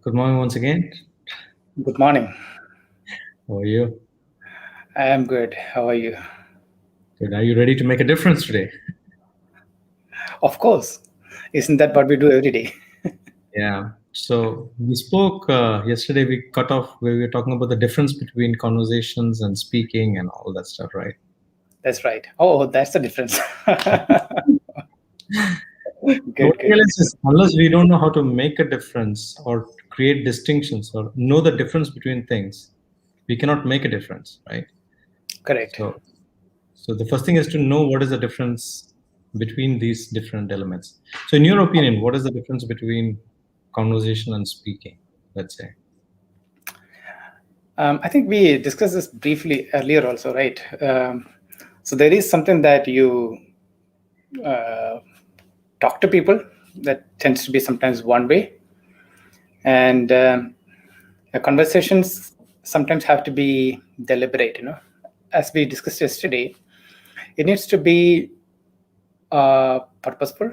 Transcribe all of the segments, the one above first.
Good morning once again. Good morning. How are you? I am good. How are you? Good. Are you ready to make a difference today? Of course. Isn't that what we do every day? Yeah. So we spoke yesterday. We cut off where we were talking about the difference between conversations and speaking and all that stuff, right? That's right. Oh, that's the difference. What Good, I good. realize is unless we don't know how to make a difference or create distinctions or know the difference between things, we cannot make a difference, right? Correct. So, so the first thing is to know what is the difference between these different elements. So, in your opinion, what is the difference between conversation and speaking? Let's say. I think we discussed this briefly earlier also, right? So there is something that you uh, talk to people that tends to be sometimes one way, and conversations sometimes have to be deliberate. As we discussed yesterday, it needs to be purposeful,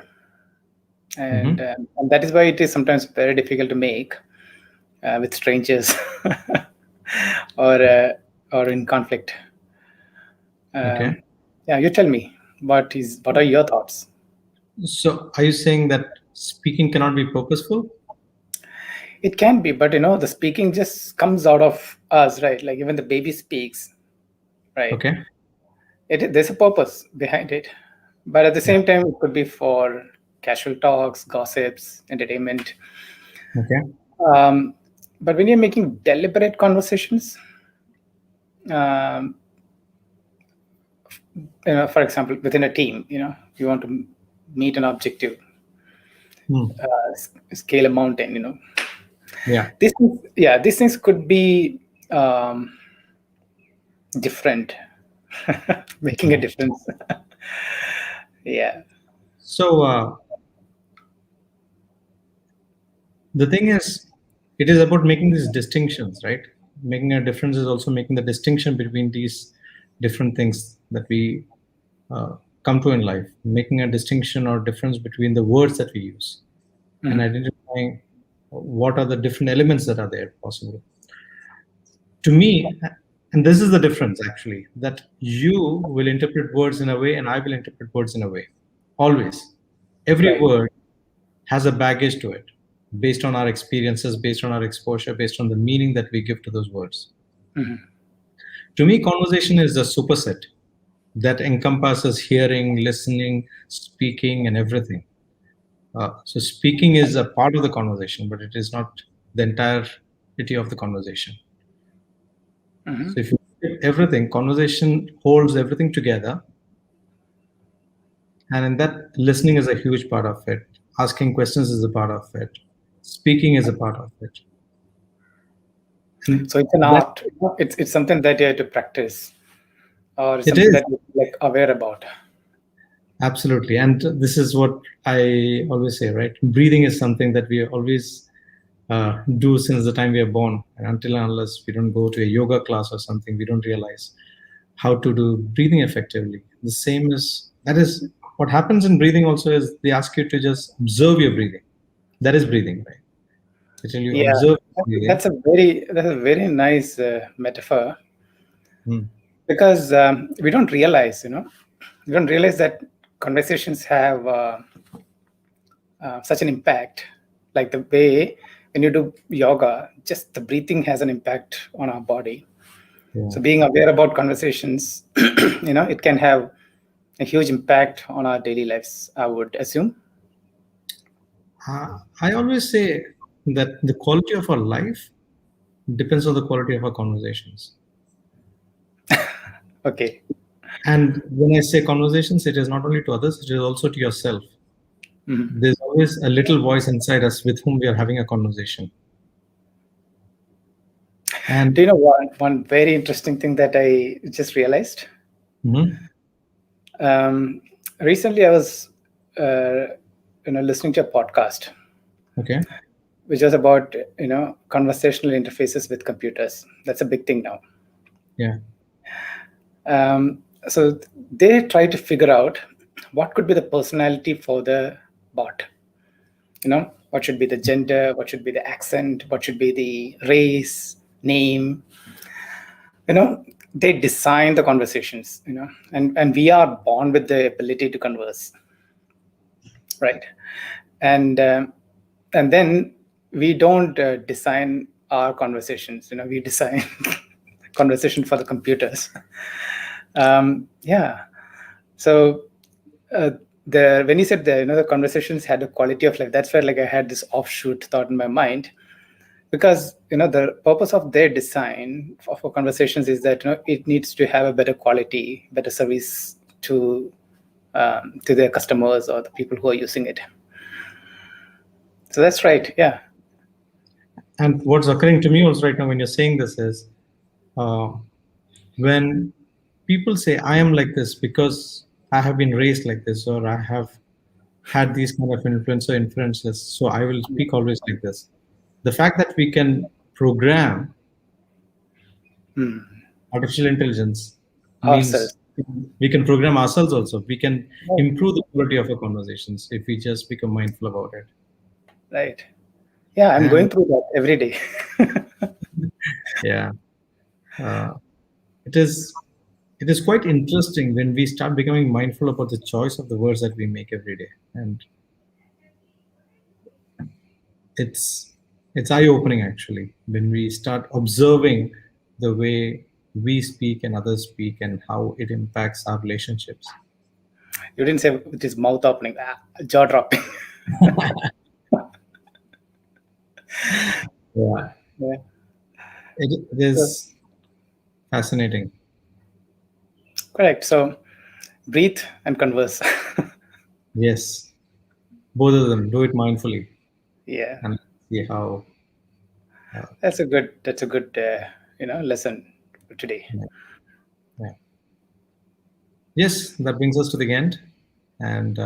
and, Mhm. um, and that is why it is sometimes very difficult to make with strangers or uh, or in conflict. Okay. Yeah, you tell me what are your thoughts? So, are you saying that speaking cannot be purposeful? It can be, but the speaking just comes out of us, right? Like even the baby speaks, right? Okay. There's a purpose behind it, but at the Yeah. same time, it could be for casual talks, gossips, entertainment. Okay. Um, but when you're making deliberate conversations, um, for example, within a team, you want to meet an objective, Hmm. scale a mountain. Yeah. These things could be different, making a Yeah. difference. Yeah. So, the thing is, it is about making these distinctions, right? Making a difference is also making the distinction between these different things that we uh, come to in life, making a distinction or difference between the words that we use and Mhm. identifying what are the different elements that are there possible. To me, and this is the difference actually, that you will interpret words in a way and I will interpret words in a way. Always. Every Right. word has a baggage to it based on our experiences, based on our exposure, based on the meaning that we give to those words. Mhm. To me, conversation is a superset that encompasses hearing, listening, speaking, and everything. So, speaking is a part of the conversation, but it is not the entirety of the conversation. Mhm. So, if you look at everything, conversation holds everything together. And in that, listening is a huge part of it. Asking questions is a part of it. Speaking is a part of it. And So it's an that art. It's something that you have to practice, or it something is. that you're like aware about. Absolutely. And this is what I always say, right? Breathing is something that we always do since the time we are born. And until and unless we don't go to a yoga class or something, we don't realize how to do breathing effectively. The same is that is what happens in breathing also is they ask you to just observe your breathing. That is breathing, right? They tell you Yeah, observe breathing. that's a very nice metaphor, Hmm. because we don't realize that conversations have such an impact. Like the way when you do yoga, just the breathing has an impact on our body. Yeah. So being aware about conversations, it can have a huge impact on our daily lives, I would assume. I always say that the quality of our life depends on the quality of our conversations. Okay. And when I say conversations, it is not only to others, it is also to yourself. Mhm. There's always a little voice inside us with whom we are having a conversation. Do And you know one very interesting thing that I just realized? mhm, Um, Recently, I was listening to a podcast okay, which was about conversational interfaces with computers. That's a big thing now. yeah, So they try to figure out what could be the personality for the bot. What should be the gender, what should be the accent, what should be the race, name. They design the conversations, and we are born with the ability to converse, right? And then we don't design our conversations. We design conversation for the computers. Yeah. So when you said the conversations had a quality of life, that's where I had this offshoot thought in my mind, because the purpose of their design for conversations is that it needs to have a better quality, better service to their customers or the people who are using it. So that's right. Yeah. And what's occurring to me also right now when you're saying this is, when people say I am like this because I have been raised like this, or I have had these kind of influences, so I will speak always like this. The fact that we can program artificial intelligence means Ourselves. we can program ourselves also. We can improve the quality of our conversations if we just become mindful about it. Right. Yeah, I'm going through that every day. Yeah. It is quite interesting when we start becoming mindful about the choice of the words that we make every day, and it's eye-opening actually when we start observing the way we speak and others speak and how it impacts our relationships. You didn't say it is mouth opening, jaw dropping. Yeah. Yeah. It is fascinating. Correct. So breathe and converse. Yes, both of them. Do it mindfully Yeah. and see how. That's a good lesson for today. Yeah. Yes, that brings us to the end, and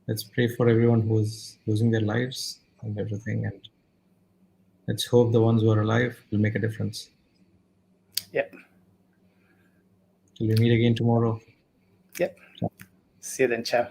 let's pray for everyone who is losing their lives and everything, and let's hope the ones who are alive will make a difference. Yep. Till we meet again tomorrow. Yep. See you then. Ciao.